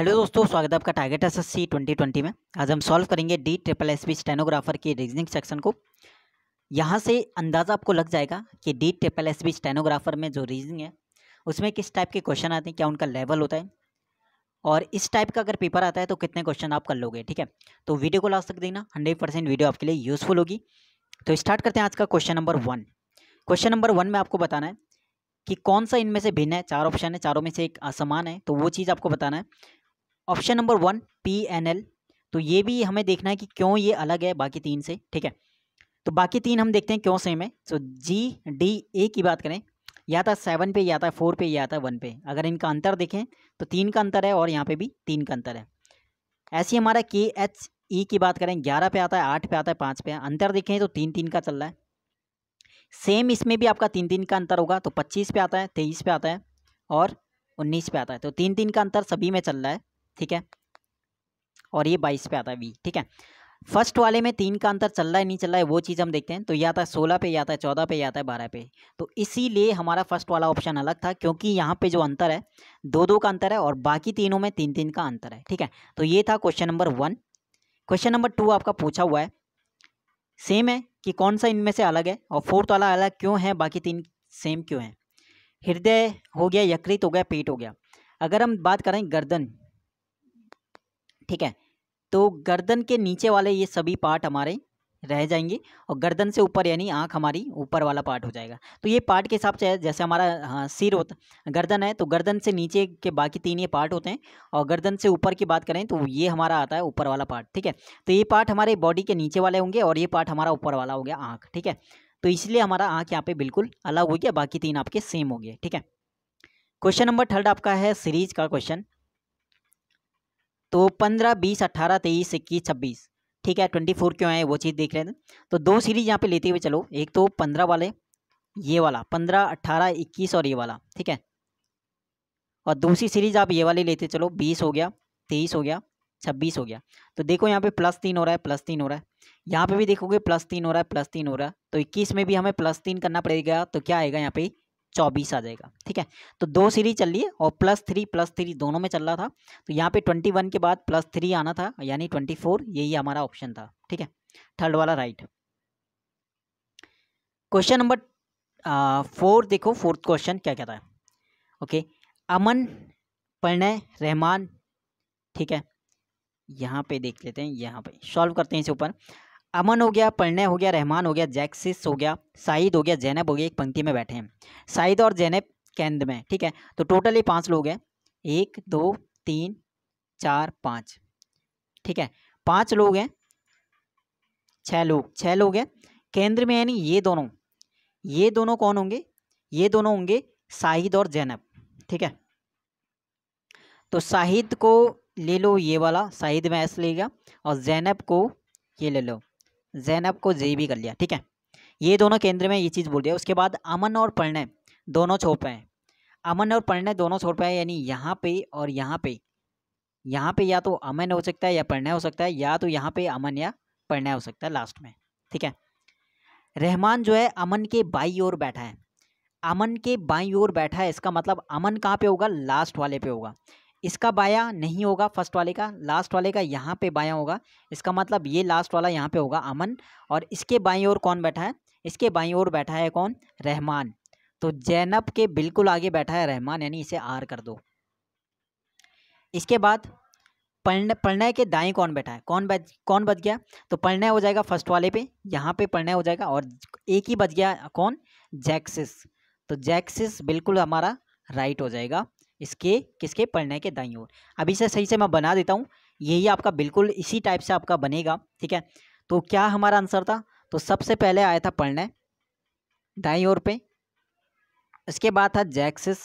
Hello दोस्तों, स्वागत है आपका टारगेट एसएससी 2020 में। आज हम सॉल्व करेंगे DSSB स्टेनोग्राफर के रीजनिंग सेक्शन को। यहाँ से अंदाज़ा आपको लग जाएगा कि DSSB स्टेनोग्राफर में जो रीजनिंग है उसमें किस टाइप के क्वेश्चन आते हैं, क्या उनका लेवल होता है और इस टाइप का अगर पेपर आता है तो कितने क्वेश्चन आप कर लोगे। ठीक है, तो वीडियो को लास्ट तक देखना, 100% वीडियो आपके लिए यूजफुल होगी। तो स्टार्ट करते हैं आज का क्वेश्चन नंबर 1। क्वेश्चन नंबर 1 में आपको बताना है कि कौन सा इनमें से भिन्न है। 4 ऑप्शन है, चारों में से एक असमान है, तो वो चीज़ आपको बताना है। ऑप्शन नंबर 1 PNL, तो ये भी हमें देखना है कि क्यों ये अलग है बाकी 3 से। ठीक है, तो बाकी 3 हम देखते हैं क्यों सेम है। तो GDA की बात करें, या था 7 पे, या था 4 पे, या था 1 पे। अगर इनका अंतर देखें तो 3 का अंतर है और यहाँ पे भी 3 का अंतर है। ऐसे ही हमारा KHE की बात करें, 11 पे आता है, 8 पे आता है, 5 पे। अंतर देखें तो 3-3 का चल रहा है। सेम इसमें भी आपका 3-3 का अंतर होगा, तो 25 पे आता है, 23 पे आता है और 19 पे आता है। तो 3-3 का अंतर सभी में चल रहा है। ठीक है, और ये 22 पे आता है V। ठीक है, फर्स्ट वाले में 3 का अंतर चल रहा है नहीं चल रहा है वो चीज़ हम देखते हैं। तो या आता है 16 पे, या आता है 14 पे, या आता है 12 पे। तो इसीलिए हमारा फर्स्ट वाला ऑप्शन अलग था, क्योंकि यहाँ पे जो अंतर है 2-2 का अंतर है और बाकी तीनों में 3-3 का अंतर है। ठीक है, तो ये था क्वेश्चन नंबर 1। क्वेश्चन नंबर 2 आपका पूछा हुआ है, सेम है कि कौन सा इनमें से अलग है और फोर्थ वाला अलग क्यों है, बाकी 3 सेम क्यों है। हृदय हो गया, यकृत हो गया, पेट हो गया। अगर हम बात करें गर्दन, ठीक है, तो गर्दन के नीचे वाले ये सभी पार्ट हमारे रह जाएंगे और गर्दन से ऊपर यानी आँख हमारी ऊपर वाला पार्ट हो जाएगा। तो ये पार्ट के हिसाब से है, जैसे हमारा सिर होता, गर्दन है तो गर्दन से नीचे के बाकी 3 ये पार्ट होते हैं और गर्दन से ऊपर की बात करें तो ये हमारा आता है ऊपर वाला पार्ट। ठीक है, तो ये पार्ट हमारे बॉडी के नीचे वाले होंगे और ये पार्ट हमारा ऊपर वाला हो गया आँख। ठीक है, तो इसलिए हमारा आँख यहाँ पे बिल्कुल अलग हो गया, बाकी 3 आपके सेम हो गए। ठीक है, क्वेश्चन नंबर 3 आपका है सीरीज का क्वेश्चन। तो 15, 20, 18, 23, 21, 26। ठीक है, 24 क्यों है वो चीज़ देख रहे थे। तो 2 सीरीज यहाँ पे लेते हुए चलो, एक तो 15 वाले, ये वाला 15, 18, 21 और ये वाला। ठीक है, और दूसरी सीरीज आप ये वाली लेते चलो, 20 हो गया, 23 हो गया, 26 हो गया। तो देखो यहाँ पे +3 हो रहा है, +3 हो रहा है। यहाँ पे भी देखोगे +3 हो रहा है, +3 हो रहा है। तो 21 में भी हमें +3 करना पड़ेगा, तो क्या आएगा यहाँ पे 24 आ जाएगा। ठीक है, तो 2 सीरीज चल रही है और +3 दोनों में चल रहा था। तो यहाँ पे 21 के बाद +3 आना था, यानी 24, यही हमारा ऑप्शन था। ठीक है, थर्ड वाला राइट। क्वेश्चन नंबर 4 देखो, फोर्थ क्वेश्चन क्या कहता है। ओके, अमन, प्रणय, रहमान। ठीक है, यहाँ पे देख लेते हैं, यहाँ पे सॉल्व करते हैं इसे ऊपर। अमन हो गया, प्रणय हो गया, रहमान हो गया, जैक्सिस हो गया, साहिद हो गया, जैनब हो गया। एक पंक्ति में बैठे हैं, साहिद और जैनब केंद्र में। ठीक है, तो टोटल ये 5 लोग हैं, 1 2 3 4 5। ठीक है, 5 लोग हैं, 6 लोग हैं केंद्र में, यानी ये दोनों कौन होंगे, ये दोनों होंगे साहिद और जैनब। ठीक है, तो साहिद को ले लो, ये वाला साहिद में S लेगा, और जैनब को ये ले लो, जैनब को J भी कर लिया। ठीक है, ये दोनों केंद्र में, ये चीज़ बोल दिया। उसके बाद अमन और प्रणय दोनों छोड़ पे हैं, अमन और प्रणय दोनों छोड़ पे हैं, यानी यहाँ पे और यहाँ पे। यहाँ पे या तो अमन हो सकता है या प्रणय हो सकता है, या तो यहाँ पे अमन या प्रणय हो सकता है लास्ट में। ठीक है, रहमान जो है अमन के बाई ओर बैठा है, अमन के बाई ओर बैठा है, इसका मतलब अमन कहाँ पे होगा, लास्ट वाले पे होगा। इसका बायां नहीं होगा, फर्स्ट वाले का, लास्ट वाले का यहाँ पे बायां होगा। इसका मतलब ये लास्ट वाला यहाँ पे होगा अमन, और इसके बाईं ओर कौन बैठा है, इसके बाईं ओर बैठा है कौन, रहमान। तो जैनब के बिल्कुल आगे बैठा है रहमान, यानी इसे R कर दो। इसके बाद प्रणय के दाएं कौन बैठा है, कौन बच गया, तो प्रणय हो जाएगा फर्स्ट वाले पे, यहाँ पे प्रणय हो जाएगा, और एक ही बच गया कौन, जैक्सिस। तो जैक्सिस बिल्कुल हमारा राइट हो जाएगा इसके, किसके, प्रणय के दाईं ओर। अब इसे सही से मैं बना देता हूँ, यही आपका बिल्कुल इसी टाइप से आपका बनेगा। ठीक है, तो क्या हमारा आंसर था, तो सबसे पहले आया था प्रणय दाईं ओर पे, इसके बाद था जैक्सिस।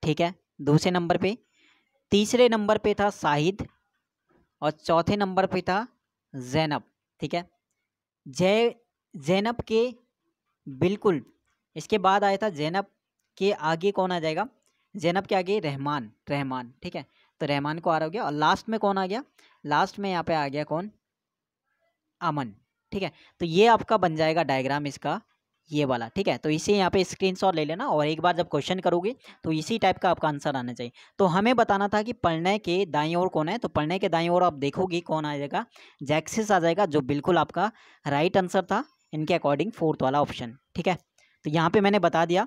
ठीक है, दूसरे नंबर पे, तीसरे नंबर पे था साहिद, और चौथे नंबर पे था जैनब। ठीक है, जैनब के बिल्कुल इसके बाद आया था, जैनब के आगे कौन आ जाएगा, जैनब के आगे रहमान। ठीक है, तो रहमान को आ रहा हो गया, और लास्ट में कौन आ गया, लास्ट में यहाँ पे आ गया कौन, अमन। ठीक है, तो ये आपका बन जाएगा डायग्राम इसका, ये वाला, ठीक है। तो इसे यहाँ पे स्क्रीनशॉट ले लेना और एक बार जब क्वेश्चन करोगे तो इसी टाइप का आपका आंसर आना चाहिए। तो हमें बताना था कि पढ़ने के दाईं ओर कौन है, तो पढ़ने के दाईं ओर आप देखोगे कौन आ जाएगा, जैक्सिस आ जाएगा, जो बिल्कुल आपका राइट आंसर था इनके अकॉर्डिंग, फोर्थ वाला ऑप्शन, ठीक है। तो यहाँ पे मैंने बता दिया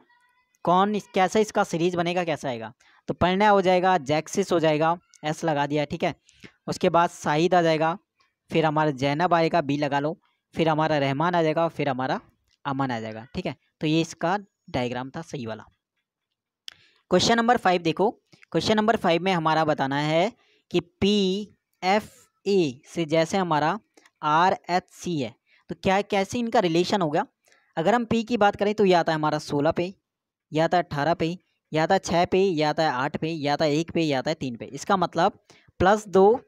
कौन कैसे इसका सीरीज बनेगा, कैसा आएगा। तो पढ़ना हो जाएगा, जैक्सिस हो जाएगा, एस लगा दिया, ठीक है। उसके बाद साहिद आ जाएगा, फिर हमारा जैनब आएगा, बी लगा लो, फिर हमारा रहमान आ जाएगा, फिर हमारा अमन आ जाएगा, ठीक है। तो ये इसका डायग्राम था सही वाला। क्वेश्चन नंबर 5 देखो। क्वेश्चन नंबर 5 में हमारा बताना है कि पी एफ ए से जैसे हमारा आर एच सी है, तो क्या कैसे इनका रिलेशन होगा। अगर हम पी की बात करें तो यह आता है हमारा 16 पे, यह आता है 18 पे, यह आता है 6 पे, यह आता है 8 पे, यह आता है 1 पे, यह आता है 3 पे। इसका मतलब +2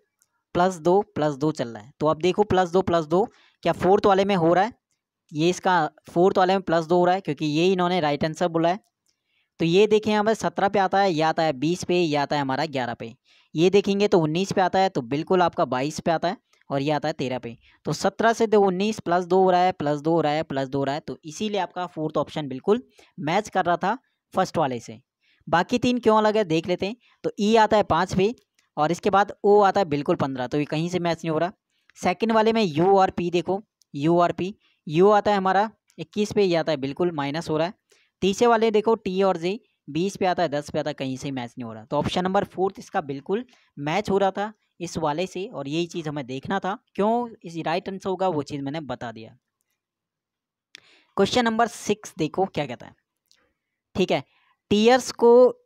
+2 +2 चल रहा है। तो अब देखो +2 +2 क्या फोर्थ वाले में हो रहा है, ये इसका फोर्थ वाले में +2 हो रहा है क्योंकि ये इन्होंने राइट आंसर बोला है। तो ये देखें यहाँ पर 17 पे आता है, या आता है 20 पे, या आता है हमारा 11 पे। ये देखेंगे तो 19 पे आता है, तो बिल्कुल आपका 22 पे आता है, और ये आता है 13 पे। तो 17 से 19 +2 हो रहा है, +2 हो रहा है, +2 हो रहा है, तो इसीलिए आपका फोर्थ ऑप्शन बिल्कुल मैच कर रहा था फर्स्ट वाले से। बाकी 3 क्यों अलग है देख लेते हैं। तो ई आता है 5 पे, और इसके बाद ओ आता है बिल्कुल 15, तो ये कहीं से मैच नहीं हो रहा। सेकंड वाले में यू और पी देखो, यू और पी, यू आता है हमारा 21 पे, ये आता है बिल्कुल माइनस हो रहा है। तीसरे वाले देखो टी और जे 20 पे आता है, 10 पे आता है, कहीं से मैच नहीं हो रहा। तो ऑप्शन नंबर 4 इसका बिल्कुल मैच हो रहा था इस वाले से, और यही चीज़ हमें देखना था, क्यों इस राइट आंसर होगा वो चीज़ मैंने बता दिया। क्वेश्चन नंबर 6 देखो क्या कहता है, ठीक है। टीयर्स को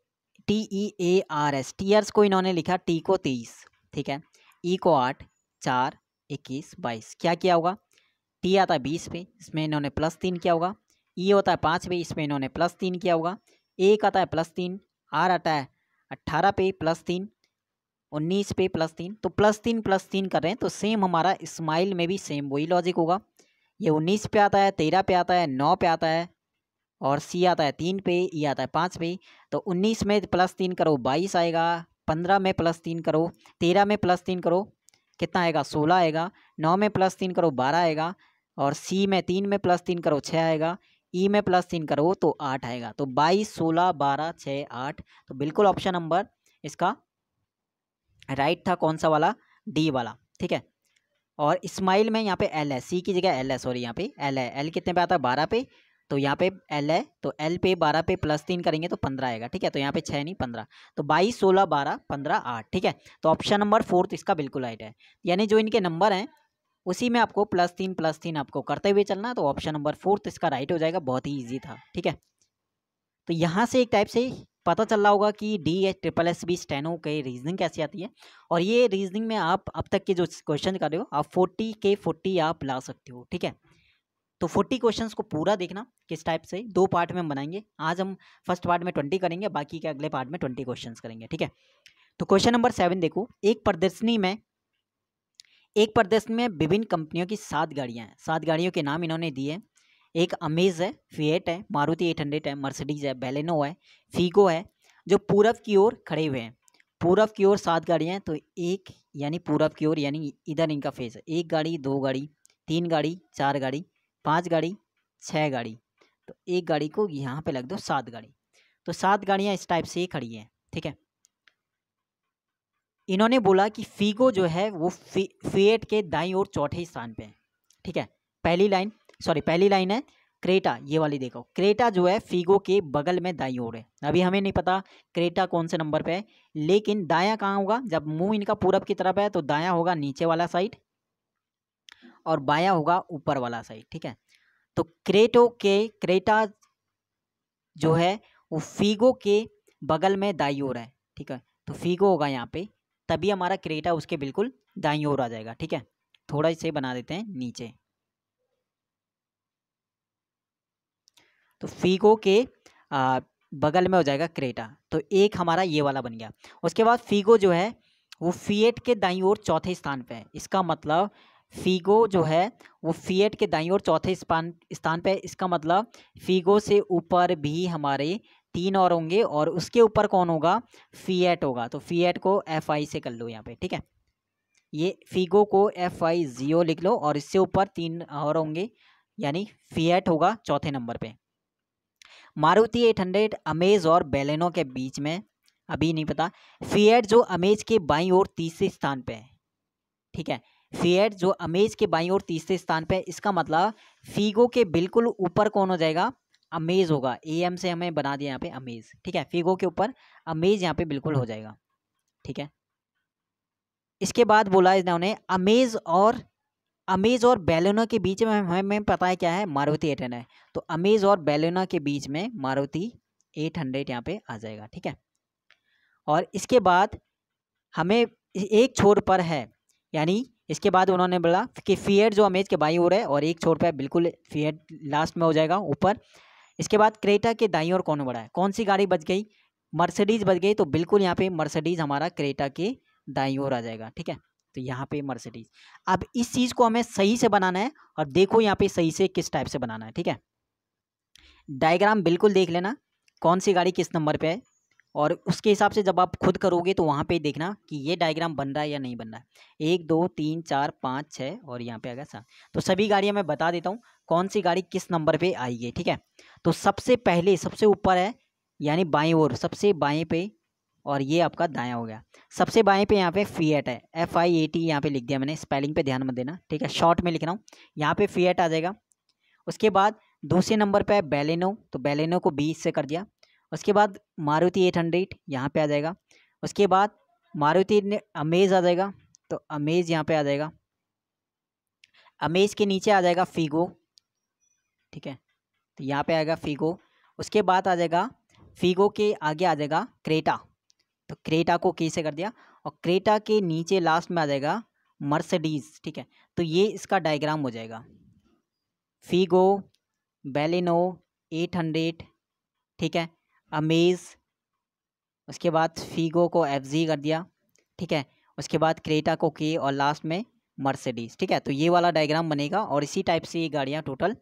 TEARS, टीयर्स को इन्होंने लिखा टी को 23, ठीक है, ई को 8, 4, 21, 22। क्या किया होगा, टी आता है 20 पे, इसमें इन्होंने +3 किया होगा। ई होता है 5 पे, इसमें इन्होंने +3 किया होगा। एक आता है +3, आर आता है 18 पे +3, 19 पे +3, तो +3 कर रहे हैं। तो सेम हमारा स्माइल में भी सेम वही लॉजिक होगा। ये 19 पे आता है, 13 पे आता है, 9 पे आता है, और सी आता है 3 पे, ई आता है 5 पे। तो 19 में +3 करो 22 आएगा, 15 में +3 करो, 13 में +3 करो कितना आएगा 16 आएगा, 9 में +3 करो 12 आएगा, और सी में 3 में +3 करो 6 आएगा, ई में +3 करो तो 8 आएगा। तो 22 16 12 6 8, तो बिल्कुल ऑप्शन नंबर इसका राइट था, कौन सा वाला, डी वाला, ठीक है। और स्माइल में यहाँ पे एल है, सी की जगह एल है, सॉरी यहाँ पे एल है। एल कितने पे आता है 12 पे, तो यहाँ पे एल है, तो एल पे 12 पे +3 करेंगे तो 15 आएगा, ठीक है। तो यहाँ पे 6 नहीं 15, तो 22 16 12 15 8, ठीक है। तो ऑप्शन नंबर 4 इसका बिल्कुल राइट है, यानी जो इनके नंबर हैं उसी में आपको +3 आपको करते हुए चलना। तो ऑप्शन नंबर 4 इसका राइट हो जाएगा, बहुत ही ईजी था, ठीक है। तो यहाँ से एक टाइप से पता चल रहा होगा कि DSSS स्टेनो के रीजनिंग कैसी आती है, और ये रीजनिंग में आप अब तक के जो क्वेश्चन कर रहे हो आप 40 के 40 आप ला सकते हो, ठीक है। तो 40 क्वेश्चंस को पूरा देखना किस टाइप से, 2 पार्ट में हम बनाएंगे। आज हम फर्स्ट पार्ट में 20 करेंगे, बाकी के अगले पार्ट में 20 क्वेश्चंस करेंगे, ठीक है। तो क्वेश्चन नंबर 7 देखो, एक प्रदर्शनी में विभिन्न कंपनियों की 7 गाड़ियाँ हैं। 7 गाड़ियों के नाम इन्होंने दिए, एक अमेज है, फिएट है, मारुति 800 है, मर्सिडीज है, बेलेनो है, फीगो है, जो पूरब की ओर खड़े हुए हैं। पूरब की ओर 7 गाड़ियाँ हैं, तो एक यानी पूरब की ओर, यानी इधर इनका फेस है। 1 गाड़ी 2 गाड़ी 3 गाड़ी 4 गाड़ी 5 गाड़ी 6 गाड़ी, तो एक गाड़ी को यहाँ पे लग दो 7 गाड़ी। तो 7 गाड़ियाँ इस टाइप से खड़ी हैं, ठीक है। इन्होंने बोला कि फीगो जो है वो फिएट के दाईं ओर चौथे स्थान पे है, ठीक है। पहली लाइन है क्रेटा, ये वाली देखो, क्रेटा जो है फीगो के बगल में दाईं ओर है। अभी हमें नहीं पता क्रेटा कौन से नंबर पे है, लेकिन दायां कहाँ होगा, जब मुंह इनका पूरब की तरफ है तो दायां होगा नीचे वाला साइड, और बायां होगा ऊपर वाला साइड, ठीक है। तो क्रेटा जो है वो फीगो के बगल में दाईं ओर है, ठीक है। तो फीगो होगा यहाँ पे, तभी हमारा क्रेटा उसके बिल्कुल दाईं ओर आ जाएगा, ठीक है। थोड़ा इसे बना देते हैं नीचे, तो फीगो के बगल में हो जाएगा क्रेटा। तो एक हमारा ये वाला बन गया। उसके बाद फीगो जो है वो फिएट के दाईं ओर चौथे स्थान पे है। इसका मतलब फीगो जो है वो फिएट के दाईं ओर चौथे स्थान पे है। इसका मतलब फीगो से ऊपर भी हमारे 3 और होंगे, और उसके ऊपर कौन होगा, फिएट होगा। तो फिएट को FI से कर लो यहाँ पे, ठीक है। ये फीगो को FI 0 लिख लो, और इससे ऊपर 3 और होंगे, यानी फिएट होगा चौथे नंबर पे। मारुति 800 अमेज और बेलेनो के बीच में अभी नहीं पता। फिएट जो अमेज के बाईं ओर तीसरे स्थान पे है, ठीक है। फिएट जो अमेज के बाईं ओर तीसरे स्थान पे है, इसका मतलब फीगो के बिल्कुल ऊपर कौन हो जाएगा, अमेज होगा। एम से हमें बना दिया यहाँ पे अमेज, ठीक है। फीगो के ऊपर अमेज यहाँ पे बिल्कुल हो जाएगा, ठीक है। इसके बाद बोला इन्होंने अमेज और बेलेनो के बीच में हमें पता है क्या है, मारुति 800 है। तो अमेज और बेलेनो के बीच में मारुति 800 यहाँ पे आ जाएगा, ठीक है। और इसके बाद हमें एक छोर पर है, यानी इसके बाद उन्होंने बोला कि फिएट जो अमेज के बाईं ओर है और एक छोर पर बिल्कुल फिएट लास्ट में हो जाएगा ऊपर। इसके बाद क्रेटा के दाईं ओर कौन बढ़ा है, कौन सी गाड़ी बच गई, मर्सिडीज बच गई। तो बिल्कुल यहाँ पे मर्सिडीज हमारा क्रेटा के दाईं ओर आ जाएगा, ठीक है। तो यहाँ पे मर्सिडीज। अब इस चीज़ को हमें सही से बनाना है और देखो यहाँ पे सही से किस टाइप से बनाना है, ठीक है। डायग्राम बिल्कुल देख लेना कौन सी गाड़ी किस नंबर पे है, और उसके हिसाब से जब आप खुद करोगे तो वहाँ पे देखना कि ये डायग्राम बन रहा है या नहीं बन रहा है। 1 2 3 4 5 6 और यहाँ पे आ गया 7। तो सभी गाड़ियाँ मैं बता देता हूँ कौन सी गाड़ी किस नंबर पे आएगी, ठीक है। तो सबसे पहले सबसे ऊपर है, यानी बाईं ओर सबसे बाएं पे, और ये आपका दायां हो गया। सबसे बाएं पे यहाँ पे फिएट है, FIAT यहाँ पे लिख दिया मैंने, स्पेलिंग पे ध्यान मत देना, ठीक है। शॉर्ट में लिख रहा हूँ, यहाँ पे फिएट आ जाएगा। उसके बाद दूसरे नंबर पे है बेलेनो, तो बेलेनो को 20 से कर दिया। उसके बाद मारुति 800 यहाँ पे आ जाएगा। उसके बाद मारुति ने अमेज आ जाएगा, तो अमेज यहाँ पे आ जाएगा। अमेज के नीचे आ जाएगा फीगो, ठीक है। तो यहाँ पे आएगा फीगो। उसके बाद आ जाएगा फीगो के आगे आ जाएगा क्रेटा, तो क्रेटा को के से कर दिया। और क्रेटा के नीचे लास्ट में आ जाएगा मर्सिडीज, ठीक है। तो ये इसका डायग्राम हो जाएगा, फीगो, बेलेनो, 800, ठीक है, अमेज। उसके बाद फीगो को FG कर दिया, ठीक है। उसके बाद क्रेटा को के और लास्ट में मर्सिडीज, ठीक है। तो ये वाला डायग्राम बनेगा और इसी टाइप से ये गाड़ियाँ टोटल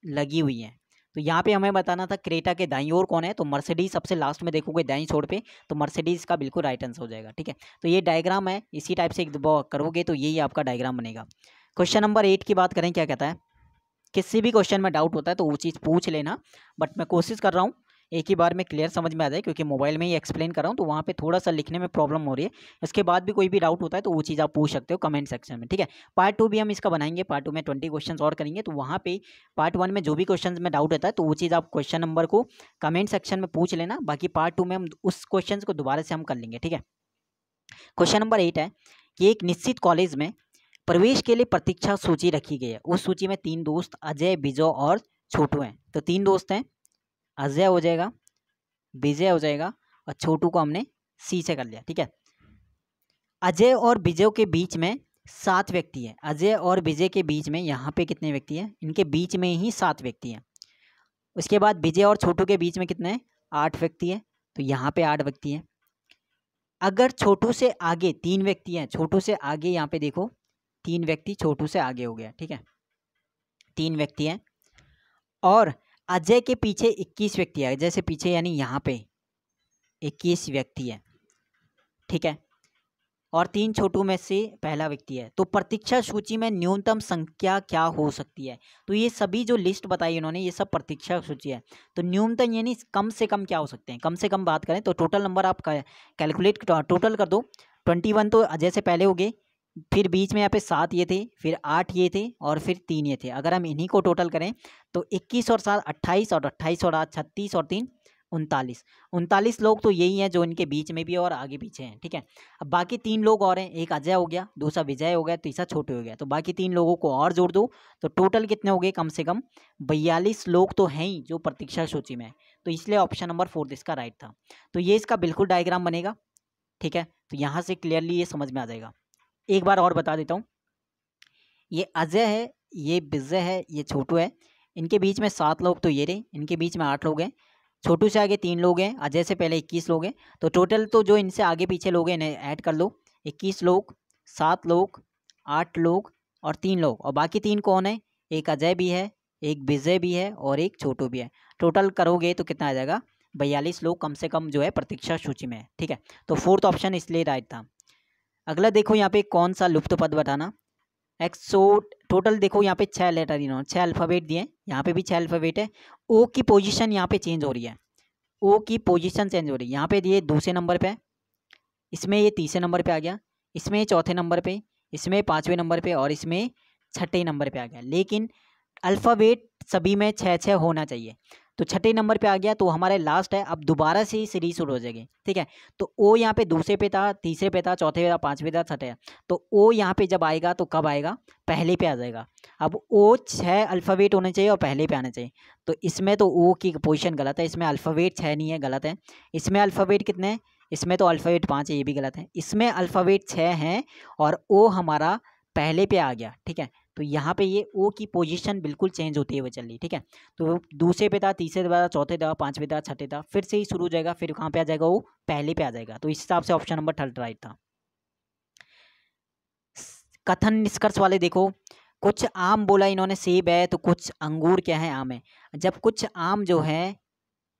लगी हुई हैं। तो यहाँ पे हमें बताना था क्रेटा के दाईं ओर कौन है, तो मर्सिडीज सबसे लास्ट में देखोगे दाईं छोर पे, तो मर्सिडीज का बिल्कुल राइट आंसर हो जाएगा, ठीक है। तो ये डायग्राम है, इसी टाइप से करोगे तो यही आपका डायग्राम बनेगा। क्वेश्चन नंबर 8 की बात करें, क्या कहता है, किसी भी क्वेश्चन में डाउट होता है तो वो चीज़ पूछ लेना, बट मैं कोशिश कर रहा हूँ एक ही बार में क्लियर समझ में आ जाए, क्योंकि मोबाइल में ही एक्सप्लेन कर रहा हूँ तो वहाँ पे थोड़ा सा लिखने में प्रॉब्लम हो रही है। इसके बाद भी कोई भी डाउट होता है तो वो चीज़ आप पूछ सकते हो कमेंट सेक्शन में, ठीक है। पार्ट 2 भी हम इसका बनाएंगे, पार्ट 2 में 20 क्वेश्चन और करेंगे, तो वहाँ पे पार्ट 1 में जो भी क्वेश्चन में डाउट होता है तो वो चीज़ आप क्वेश्चन नंबर को कमेंट सेक्शन में पूछ लेना। बाकी पार्ट 2 में हम उस क्वेश्चन को दोबारा से हम कर लेंगे, ठीक है। क्वेश्चन नंबर 8 है कि एक निश्चित कॉलेज में प्रवेश के लिए प्रतीक्षा सूची रखी गई है। उस सूची में 3 दोस्त अजय, विजय और छोटू हैं। तो 3 दोस्त हैं, अजय हो जाएगा, विजय हो जाएगा और छोटू को हमने C से कर लिया, ठीक है। अजय और विजय के बीच में 7 व्यक्ति हैं। अजय और विजय के बीच में यहाँ पे कितने व्यक्ति हैं, इनके बीच में ही 7 व्यक्ति हैं। उसके बाद विजय और छोटू के बीच में कितने हैं, 8 व्यक्ति हैं, तो यहाँ पे 8 व्यक्ति हैं। अगर छोटू से आगे 3 व्यक्ति हैं, छोटू से आगे यहाँ पे देखो 3 व्यक्ति छोटू से आगे हो गया, ठीक है, 3 व्यक्ति हैं। और अजय के पीछे 21 व्यक्ति है, अजय से पीछे यानी यहाँ पे 21 व्यक्ति है, ठीक है। और 3 छोटू में से पहला व्यक्ति है। तो प्रतीक्षा सूची में न्यूनतम संख्या क्या हो सकती है, तो ये सभी जो लिस्ट बताई इन्होंने ये सब प्रतीक्षा सूची है। तो न्यूनतम यानी कम से कम क्या हो सकते हैं, कम से कम बात करें तो टोटल नंबर आप कैलकुलेट टोटल कर दो। 21 तो अजय से पहले हो गए, फिर बीच में यहाँ पे 7 ये थे, फिर 8 ये थे और फिर 3 ये थे। अगर हम इन्हीं को टोटल करें तो 21 और 7 28 और 28 और 8 36 और 3 39 लोग तो यही हैं जो इनके बीच में भी और आगे पीछे हैं, ठीक है। अब बाकी 3 लोग और हैं, एक अजय हो गया, दूसरा विजय हो गया, तीसरा छोटू हो गया। तो बाकी 3 लोगों को और जोड़ दो तो टोटल कितने हो गए, कम से कम 42 लोग तो हैं ही जो प्रतीक्षा सूची में है। तो इसलिए ऑप्शन नंबर 4 इसका राइट था। तो ये इसका बिल्कुल डायग्राम बनेगा, ठीक है। तो यहाँ से क्लियरली ये समझ में आ जाएगा। एक बार और बता देता हूँ, ये अजय है, ये विजय है, ये छोटू है, इनके बीच में 7 लोग तो ये रहे, इनके बीच में 8 लोग हैं, छोटू से आगे 3 लोग हैं, अजय से पहले 21 लोग हैं। तो टोटल तो जो इनसे आगे पीछे लोग हैं इन्हें ऐड कर लो, 21 लोग, 7 लोग, 8 लोग और 3 लोग। और बाकी 3 कौन है, एक अजय भी है, एक विजय भी है और एक छोटू भी है। टोटल करोगे तो कितना आ जाएगा, 42 लोग कम से कम जो है प्रतीक्षा सूची में है, ठीक है। तो 4th ऑप्शन इसलिए राइट था। अगला देखो यहाँ पे कौन सा लुप्त पद बताना, टोटल देखो यहाँ पे 6 लेटर इन्होंने 6 अल्फ़ाबेट दिए, यहाँ पे भी 6 अल्फ़ाबेट है। ओ की पोजीशन यहाँ पे चेंज हो रही है, ओ की पोजीशन चेंज हो रही है। यहाँ पे ये दूसरे नंबर पे, इसमें ये तीसरे नंबर पे आ गया, इसमें चौथे नंबर पे, इसमें पाँचवें नंबर पे और इसमें छठे नंबर पे आ गया। लेकिन अल्फ़ाबेट सभी में 6-6 होना चाहिए, तो छठे नंबर पे आ गया तो हमारे लास्ट है। अब दोबारा से ही सीरीज शुरू हो जाएगी, ठीक है। तो ओ यहाँ पे दूसरे पे था, तीसरे पे था, चौथे पे था, पाँचवें था, छठे। तो ओ यहाँ पे जब आएगा तो कब आएगा, पहले पे आ जाएगा। अब ओ 6 अल्फ़ाबेट होने चाहिए और पहले पे आने चाहिए, तो इसमें तो ओ की पोजीशन गलत है, इसमें अल्फ़ाबेट 6 नहीं है, गलत है। इसमें अल्फ़ाबेट कितने हैं, इसमें तो अल्फ़ाबेट 5 है, ये भी गलत है। इसमें अल्फ़ाबेट 6 हैं और ओ हमारा पहले पे आ गया, ठीक है। तो यहाँ पे ये ओ की पोजीशन बिल्कुल चेंज होती है, वो चल रही, ठीक है। तो दूसरे पे था, तीसरे पे था, चौथे था, पाँचवें था, छठे था, फिर से ही शुरू हो जाएगा, फिर कहाँ पे आ जाएगा, वो पहले पे आ जाएगा। तो इस हिसाब से ऑप्शन नंबर 3 राइट था। कथन निष्कर्ष वाले देखो, कुछ आम बोला इन्होंने सेब है, तो कुछ अंगूर क्या है, आम है। जब कुछ आम जो है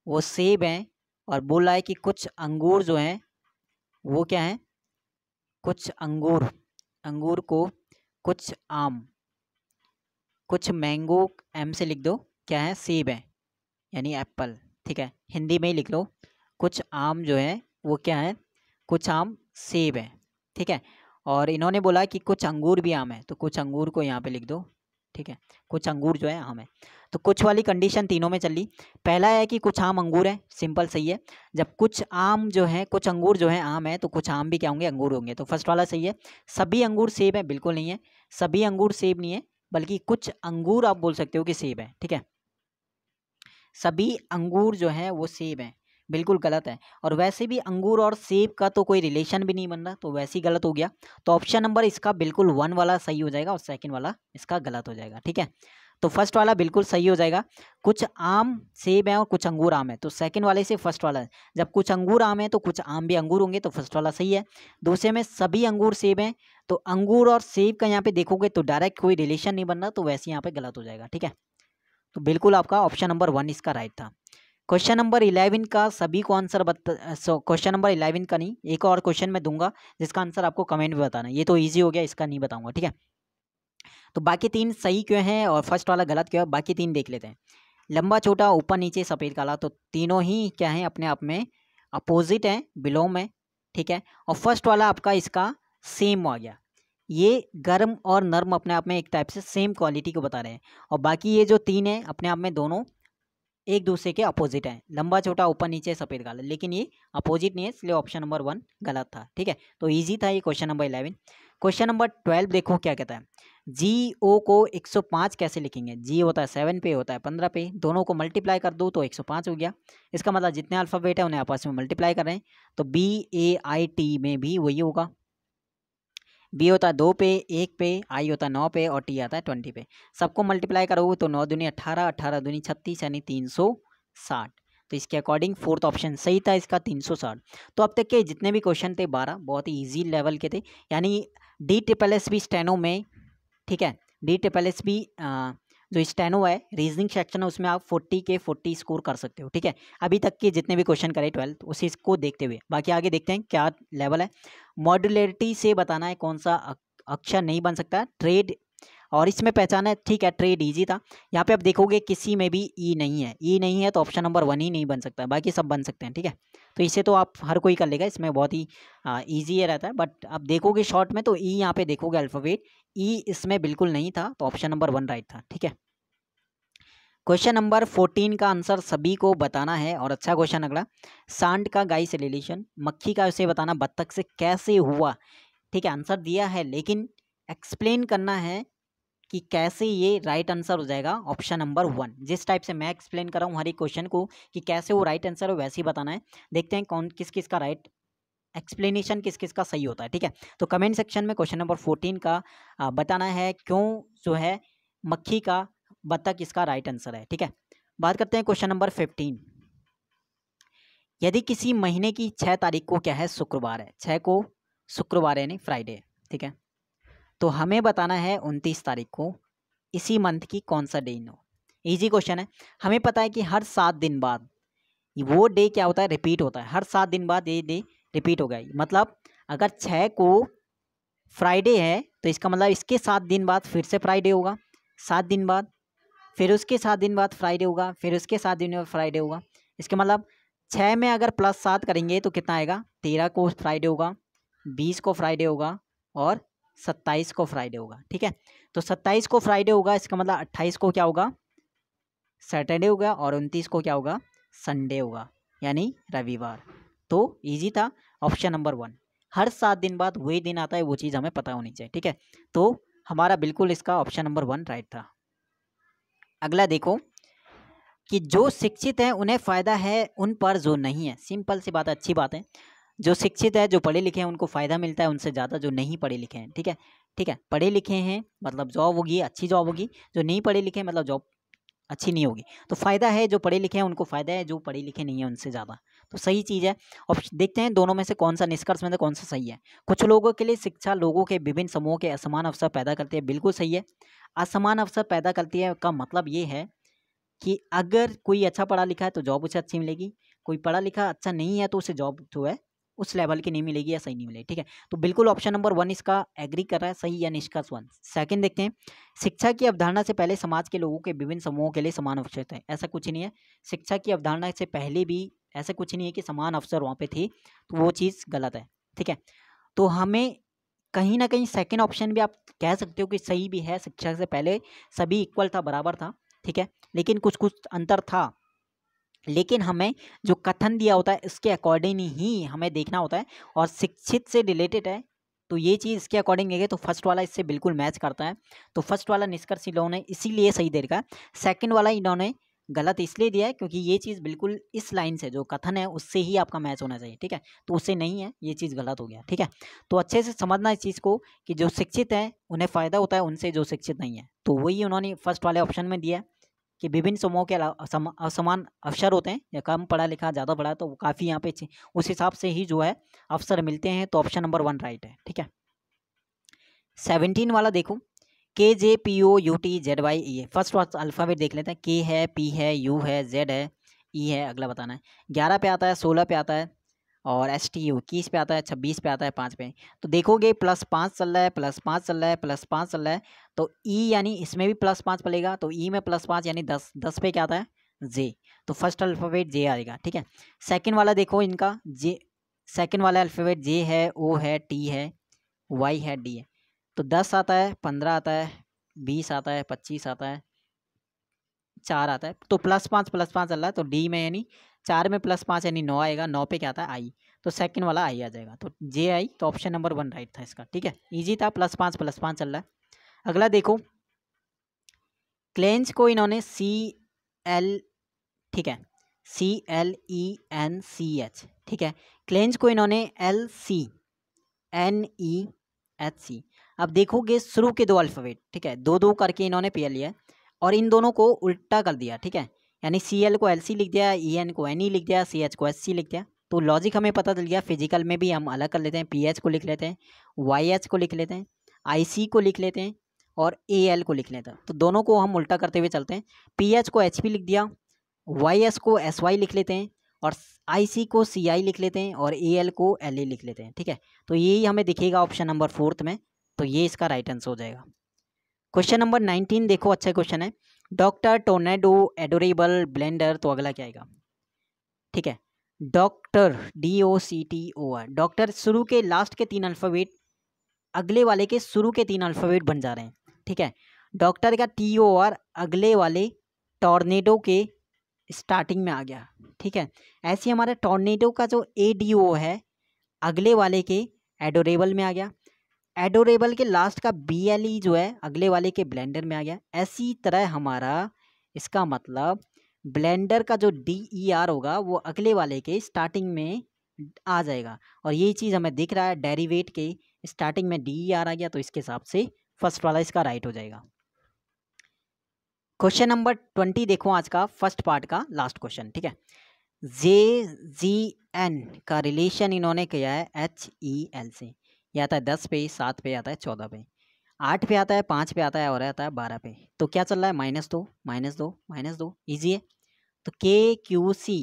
वो सेब है और बोला है कि कुछ अंगूर जो है वो क्या है, कुछ अंगूर, अंगूर को कुछ आम, कुछ मैंगो, एम से लिख दो, क्या है, सेब है यानी एप्पल, ठीक है। हिंदी में ही लिख लो, कुछ आम जो है वो क्या है, कुछ आम सेब है, ठीक है। और इन्होंने बोला कि कुछ अंगूर भी आम है, तो कुछ अंगूर को यहाँ पे लिख दो, ठीक है। कुछ अंगूर जो है आम है, तो कुछ वाली कंडीशन तीनों में चल रही। पहला है कि कुछ आम अंगूर है, सिंपल सही है। जब कुछ आम जो है, कुछ अंगूर जो है आम है, तो कुछ आम भी क्या होंगे, अंगूर होंगे, तो फर्स्ट वाला सही है। सभी अंगूर सेब है, बिल्कुल नहीं है, सभी अंगूर सेब नहीं है, बल्कि कुछ अंगूर आप बोल सकते हो कि सेब है, ठीक है। सभी अंगूर जो है वो सेब हैं, बिल्कुल गलत है। और वैसे भी अंगूर और सेब का तो कोई रिलेशन भी नहीं बन रहा, तो वैसे ही गलत हो गया। तो ऑप्शन नंबर इसका बिल्कुल 1 वाला सही हो जाएगा और सेकंड वाला इसका गलत हो जाएगा, ठीक है। तो फर्स्ट वाला बिल्कुल सही हो जाएगा, कुछ आम सेब है और कुछ अंगूर आम है, तो सेकंड वाले से फर्स्ट वाला है। जब कुछ अंगूर आम है तो कुछ आम भी अंगूर होंगे, तो फर्स्ट वाला सही है। दूसरे में सभी अंगूर सेब हैं, तो अंगूर और सेब का यहाँ पे देखोगे तो डायरेक्ट कोई रिलेशन नहीं बन रहा, तो वैसे यहाँ पे गलत हो जाएगा, ठीक है। तो बिल्कुल आपका ऑप्शन नंबर 1 इसका राइट था। क्वेश्चन नंबर 11 का सभी को आंसर क्वेश्चन नंबर 11 का नहीं, एक और क्वेश्चन मैं दूंगा जिसका आंसर आपको कमेंट में बताना है। ये तो इजी हो गया, इसका नहीं बताऊंगा, ठीक है। तो बाकी 3 सही क्यों हैं और फर्स्ट वाला गलत क्यों है, बाकी 3 देख लेते हैं। लंबा छोटा, ऊपर नीचे, सफ़ेद काला, तो तीनों ही क्या है, अपने आप में अपोजिट हैं, विलोम है, ठीक है। और फर्स्ट वाला आपका इसका सेम आ गया, ये गर्म और नर्म अपने आप में एक टाइप से सेम क्वालिटी को बता रहे हैं। और बाकी ये जो 3 है अपने आप में दोनों एक दूसरे के अपोजिट हैं, लंबा छोटा, ऊपर नीचे, सफ़ेद काला, लेकिन ये अपोजिट नहीं है, इसलिए ऑप्शन नंबर 1 गलत था, ठीक है। तो इजी था ये क्वेश्चन नंबर 11। क्वेश्चन नंबर 12 देखो क्या कहता है, जी ओ को 105 कैसे लिखेंगे। जी होता है 7 पे, होता है 15 पे, दोनों को मल्टीप्लाई कर दो तो 105 हो गया। इसका मतलब जितने अल्फ़ाबेट है उन्हें आपस में मल्टीप्लाई कर रहे हैं, तो BAIT में भी वही होगा। बी होता है 2 पे, 1 पे, आई होता है 9 पे और टी आता है 20 पे। सबको मल्टीप्लाई करोगे तो 9 दूनी 18, 18 दूनी 36 यानी 360। तो इसके अकॉर्डिंग फोर्थ ऑप्शन सही था इसका 360। तो अब तक के जितने भी क्वेश्चन थे 12 बहुत ही ईजी लेवल के थे, यानी DSSB स्टेनो में, ठीक है। DSSB जो स्टेनो है रीजनिंग सेक्शन है उसमें आप 40 के 40 स्कोर कर सकते हो, ठीक है। अभी तक के जितने भी क्वेश्चन करे 12 उसी को देखते हुए बाकी आगे देखते हैं क्या लेवल है। मॉड्युलरिटी से बताना है कौन सा अक्षर नहीं बन सकता, ट्रेड, और इसमें पहचाना है, ठीक है। ट्रेड इजी था, यहाँ पे आप देखोगे किसी में भी ई नहीं है, ई नहीं है तो ऑप्शन नंबर 1 ही नहीं बन सकता, बाकी सब बन सकते हैं, ठीक है। तो इसे तो आप हर कोई कर लेगा, इसमें बहुत ही ईजी है रहता है, बट आप देखोगे शॉर्ट में तो ई यहाँ पे देखोगे अल्फ़ाबेट, ई इसमें बिल्कुल नहीं था, तो ऑप्शन नंबर 1 राइट था, ठीक है। क्वेश्चन नंबर 14 का आंसर सभी को बताना है, और अच्छा क्वेश्चन अगला, सांड का गाय से रिलेशन, मक्खी का उसे बताना बत्तख से कैसे हुआ, ठीक है। आंसर दिया है लेकिन एक्सप्लेन करना है कि कैसे ये राइट आंसर हो जाएगा, ऑप्शन नंबर 1। जिस टाइप से मैं एक्सप्लेन कर रहा हूँ हर एक क्वेश्चन को कि कैसे वो राइट आंसर हो, वैसे ही बताना है। देखते हैं कौन किस किस का राइट एक्सप्लेनेशन किस किस का सही होता है, ठीक है। तो कमेंट सेक्शन में क्वेश्चन नंबर 14 का बताना है क्यों जो है मक्खी का बत्तख इसका राइट आंसर है, ठीक है। बात करते हैं क्वेश्चन नंबर 15। यदि किसी महीने की 6 तारीख को क्या है, शुक्रवार है, 6 को शुक्रवार यानी फ्राइडे, ठीक है, तो हमें बताना है 29 तारीख को इसी मंथ की कौन सा डे हो। इजी क्वेश्चन है, हमें पता है कि हर 7 दिन बाद वो डे क्या होता है, रिपीट होता है, हर 7 दिन बाद ये डे रिपीट हो गया। मतलब अगर 6 को फ्राइडे है तो इसका मतलब इसके 7 दिन बाद फिर से फ्राइडे होगा, 7 दिन बाद, फिर उसके 7 दिन बाद फ्राइडे होगा, फिर उसके 7 दिन बाद फ्राइडे होगा। इसके मतलब 6 में अगर +7 करेंगे तो कितना आएगा, 13 को फ्राइडे होगा, 20 को फ्राइडे होगा और 27 को फ्राइडे होगा। ठीक है, तो 27 को फ्राइडे होगा, इसका मतलब 28 को क्या होगा, सैटरडे होगा, और 29 को क्या होगा, संडे होगा, यानी रविवार। तो इजी था ऑप्शन नंबर 1। हर 7 दिन बाद वही दिन आता है, वो चीज़ हमें पता होनी चाहिए। ठीक है, तो हमारा बिल्कुल इसका ऑप्शन नंबर 1 राइट था। अगला देखो कि जो शिक्षित हैं उन्हें फ़ायदा है, उन पर जो नहीं है। सिंपल सी बात है, अच्छी बात है। जो शिक्षित है, जो पढ़े लिखे हैं, उनको फ़ायदा मिलता है उनसे ज़्यादा जो नहीं पढ़े लिखे हैं। ठीक है, ठीक है, पढ़े लिखे हैं मतलब जॉब होगी, अच्छी जॉब होगी, जो नहीं पढ़े लिखे हैं मतलब जॉब अच्छी नहीं होगी। तो फ़ायदा है, जो पढ़े लिखे हैं उनको फ़ायदा है, जो पढ़े लिखे नहीं है उनसे ज़्यादा। तो सही चीज़ है। और देखते हैं दोनों में से कौन सा निष्कर्ष में से कौन सा सही है। कुछ लोगों के लिए शिक्षा लोगों के विभिन्न समूहों के असमान अवसर पैदा करती है, बिल्कुल सही है। असमान अवसर पैदा करती है का मतलब ये है कि अगर कोई अच्छा पढ़ा लिखा है तो जॉब उसे अच्छी मिलेगी, कोई पढ़ा लिखा अच्छा नहीं है तो उसे जॉब जो है उस लेवल की नहीं मिलेगी या सही नहीं मिलेगी। ठीक है, तो बिल्कुल ऑप्शन नंबर 1 इसका एग्री कर रहा है, सही या निष्कर्ष 1। सेकंड देखते हैं, शिक्षा की अवधारणा से पहले समाज के लोगों के विभिन्न समूहों के लिए समान अवसर थे। ऐसा कुछ नहीं है, शिक्षा की अवधारणा से पहले भी ऐसा कुछ नहीं है कि समान अवसर वहाँ पे थे, तो वो चीज़ गलत है। ठीक है, तो हमें कहीं ना कहीं सेकंड ऑप्शन भी आप कह सकते हो कि सही भी है, शिक्षा से पहले सभी इक्वल था, बराबर था। ठीक है, लेकिन कुछ कुछ अंतर था, लेकिन हमें जो कथन दिया होता है इसके अकॉर्डिंग ही हमें देखना होता है, और शिक्षित से रिलेटेड है तो ये चीज़ इसके अकॉर्डिंग है, तो फर्स्ट वाला इससे बिल्कुल मैच करता है। तो फर्स्ट वाला निष्कर्ष इन्होंने इसीलिए सही दे रखा है। सेकंड वाला इन्होंने गलत इसलिए दिया है क्योंकि ये चीज़ बिल्कुल इस लाइन से जो कथन है उससे ही आपका मैच होना चाहिए। ठीक है, तो उससे नहीं है, ये चीज़ गलत हो गया। ठीक है, तो अच्छे से समझना इस चीज़ को कि जो शिक्षित है उन्हें फ़ायदा होता है उनसे जो शिक्षित नहीं है, तो वही उन्होंने फर्स्ट वाले ऑप्शन में दिया है कि विभिन्न समूहों के असमान अवसर होते हैं, या कम पढ़ा लिखा ज़्यादा पढ़ा तो काफ़ी यहाँ पे उस हिसाब से ही जो है अवसर मिलते हैं। तो ऑप्शन नंबर 1 राइट है। ठीक है, 17 वाला देखो, KJPOUTZYE। फर्स्ट अल्फ़ाबेट देख लेते हैं। के है, पी है, यू है, जेड है, ई है, अगला बताना है। 11 पे आता है, 16 पे आता है, और STU 21 पे आता है, 26 पे आता है, 5 पे। तो देखोगे +5 चल रहा है, +5 चल रहा है, +5 चल रहा है, तो ई यानी इसमें भी +5 पड़ेगा, तो ई में +5 यानी 10, 10 पे क्या आता है, जे। तो फर्स्ट अल्फ़ाबेट जे आएगा। ठीक है, सेकंड वाला देखो इनका जे, सेकंड वाला अल्फ़ाबेट जे है, ओ है, टी है, वाई है, डी है। तो 10 आता है, 15 आता है, 20 आता है, 25 आता है, 4 आता है। तो +5 चल रहा है, तो डी में यानी 4 में +5 यानी 9 आएगा। 9 पे क्या आता है, आई। तो सेकंड वाला आई आ जाएगा, तो जे आई। तो ऑप्शन नंबर 1 राइट था इसका। ठीक है, इजी था, +5 चल रहा है। अगला देखो, क्लेंच को इन्होंने CL, ठीक है, CLENCH, ठीक है, क्लेंच को इन्होंने LCNEHC। अब देखोगे शुरू के 2 अल्फ़ाबेट, ठीक है, 2-2 करके इन्होंने पेयर लिया है और इन दोनों को उल्टा कर दिया। ठीक है, यानी CL को LC लिख दिया, EN को NE लिख दिया, CH को SC लिख दिया। तो लॉजिक हमें पता चल गया। फिजिकल में भी हम अलग कर लेते हैं, PH को लिख लेते हैं, YH को लिख लेते हैं, IC को लिख लेते हैं, और AL को लिख लेते हैं। तो दोनों को हम उल्टा करते हुए चलते हैं। PH को HP लिख दिया, YS को SY लिख लेते हैं, और IC को CI लिख लेते हैं, और AL को LA लिख लेते हैं। ठीक है, तो यही हमें दिखेगा ऑप्शन नंबर 4 में। तो ये इसका राइट आंसर हो जाएगा। क्वेश्चन नंबर 19 देखो, अच्छा क्वेश्चन है। डॉक्टर, टोर्नेडो, एडोरेबल, ब्लेंडर, तो अगला क्या आएगा। ठीक है, डॉक्टर, DOCTOR, डॉक्टर शुरू के लास्ट के 3 अल्फ़ाबेट अगले वाले के शुरू के 3 अल्फ़ाबेट बन जा रहे हैं। ठीक है, डॉक्टर का TOR अगले वाले टॉर्नेडो के स्टार्टिंग में आ गया। ठीक है, ऐसे ही हमारे टॉर्नेडो का जो ADO है अगले वाले के एडोरेबल में आ गया। एडोरेबल के लास्ट का BLE जो है अगले वाले के ब्लेंडर में आ गया। ऐसी तरह हमारा इसका मतलब ब्लेंडर का जो DER होगा वो अगले वाले के स्टार्टिंग में आ जाएगा, और यही चीज़ हमें दिख रहा है। डेरिवेट के स्टार्टिंग में DER आ गया, तो इसके हिसाब से फर्स्ट वाला इसका राइट हो जाएगा। क्वेश्चन नंबर 20 देखो, आज का फर्स्ट पार्ट का लास्ट क्वेश्चन। ठीक है, JGN का रिलेशन इन्होंने किया है HEL से। ये आता है 10 पे, 7 पे आता है, 14 पे, 8 पे आता है, 5 पे आता है, और आता है 12 पे। तो क्या चल रहा है, -2 -2 -2, ईजी है। तो KQC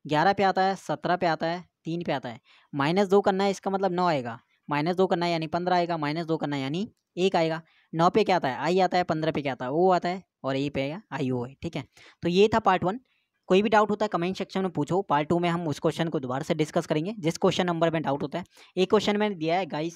11 पे आता है, 17 पे आता है, 3 पे आता है, -2 करना है, इसका मतलब 9 आएगा। -2 करना है यानी 15 आएगा, -2 करना है यानी 1 आएगा। 9 पे क्या आता है आई आता है, 15 पे क्या आता है ओ आता है और ए पे आएगा आई ओ है। ठीक है, तो ये था पार्ट 1। कोई भी डाउट होता है कमेंट सेक्शन में पूछो। पार्ट 2 में हम उस क्वेश्चन को दोबारा से डिस्कस करेंगे जिस क्वेश्चन नंबर में डाउट होता है। एक क्वेश्चन मैंने दिया है गाय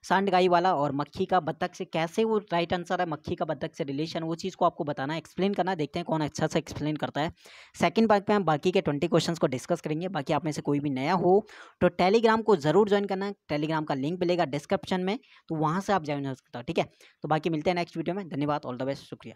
सांड गाय वाला और मक्खी का बत्तख से कैसे वो राइट आंसर है, मक्खी का बत्तख से रिलेशन, वो चीज़ को आपको बताना है, एक्सप्लेन करना है। देखते हैं कौन अच्छा से एक्सप्लेन करता है। सेकंड पार्ट में हम बाकी के 20 क्वेश्चंस को डिस्कस करेंगे। बाकी आप में से कोई भी नया हो तो टेलीग्राम को ज़रूर ज्वाइन करना है। टेलीग्राम का लिंक मिलेगा डिस्क्रिप्शन में, तो वहाँ से आप ज्वाइन हो सकते हो। ठीक है, तो बाकी मिलते हैं नेक्स्ट वीडियो में। धन्यवाद, ऑल द बेस्ट, शुक्रिया।